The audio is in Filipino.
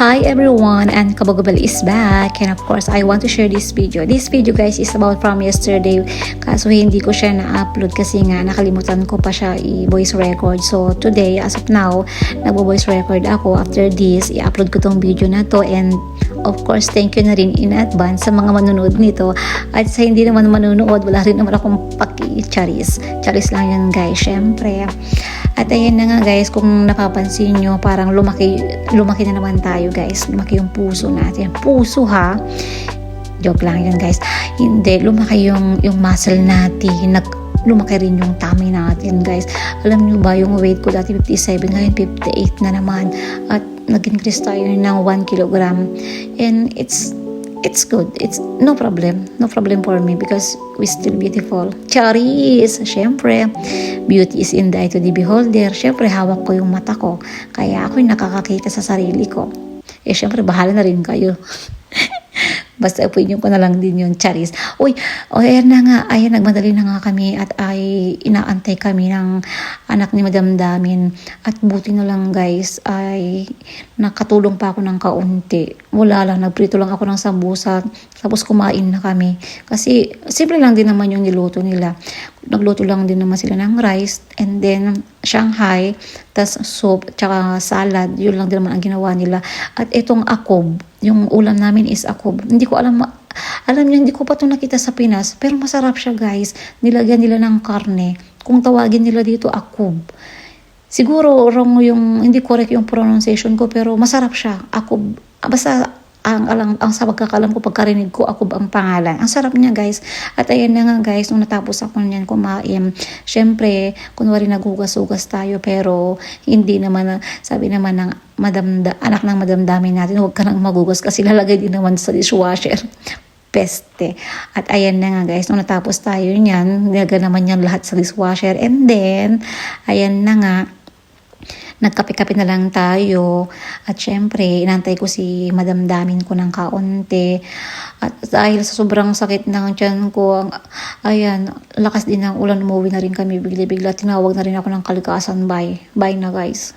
Hi everyone, and Kabogabal is back, and of course I want to share this video. This video guys is about from yesterday, kaso hindi ko siya na-upload kasi nga nakalimutan ko pa siya i-voice record. So today, as of now, nagbo-voice record ako. After this, i-upload ko tong video na to, and of course thank you na rin in advance sa mga manonood nito. At sa hindi naman manonood, wala rin naman akong paki-charis. Charis lang yan guys, syempre. At ayan na nga guys, kung napapansin nyo, parang lumaki na naman tayo guys. Lumaki yung puso natin. Puso ha? Joke lang yun guys. Hindi, lumaki yung muscle natin. Lumaki rin yung tummy natin guys. Alam nyo ba, yung weight ko dati 57, ngayon 58 na naman. At nag-increase tayo ng 1 kilogram. And it's good. It's no problem for me because we still beautiful. Charis! Syempre, beauty is in the eye to the beholder. Syempre, hawak ko yung mata ko. Kaya ako'y nakakakita sa sarili ko. Syempre, bahala na rin kayo. Basta opinion ko na lang din yun, Charis. Uy, ayan na nga. Ayan, nagmadali na nga kami at ay inaantay kami ng anak ni Madam Damin. At buti na lang guys, ay nakatulong pa ako ng kaunti. Wala lang, nagprito lang ako ng sambusa. Tapos kumain na kami. Kasi simple lang din naman yung niluto nila. Nagluto lang din naman sila ng rice and then Shanghai, tas soup, tsaka salad. Yun lang din naman ang ginawa nila. At itong akob, yung ulam namin is akob. Hindi ko alam niyo, hindi ko pa ito nakita sa Pinas. Pero masarap siya guys. Nilagyan nila ng karne. Kung tawagin nila dito akob. Siguro wrong yung, hindi correct yung pronunciation ko, pero masarap siya. Akob. Basta ang sa pagkakalam ko, pagkarinig ko, akob ang pangalan. Ang sarap niya guys. At ayan na nga guys, nung natapos ako niyan kumain, syempre, kunwari nagugas-ugas tayo, pero hindi naman, sabi naman ng anak ng Madam Damin natin, huwag ka nang magugas kasi lalagay din naman sa dishwasher. Peste. At ayan na nga guys, nung natapos tayo niyan, nilagay naman yan lahat sa dishwasher. And then, ayan na nga, nagkape-kape na lang tayo. At syempre, inantay ko si Madam Damin ko ng kaunti. At dahil sa sobrang sakit ng tiyan ko, ayan, lakas din ng ulan, umuwi na rin kami bigla-bigla. Tinawag na rin ako ng kalikasan. Bye na guys.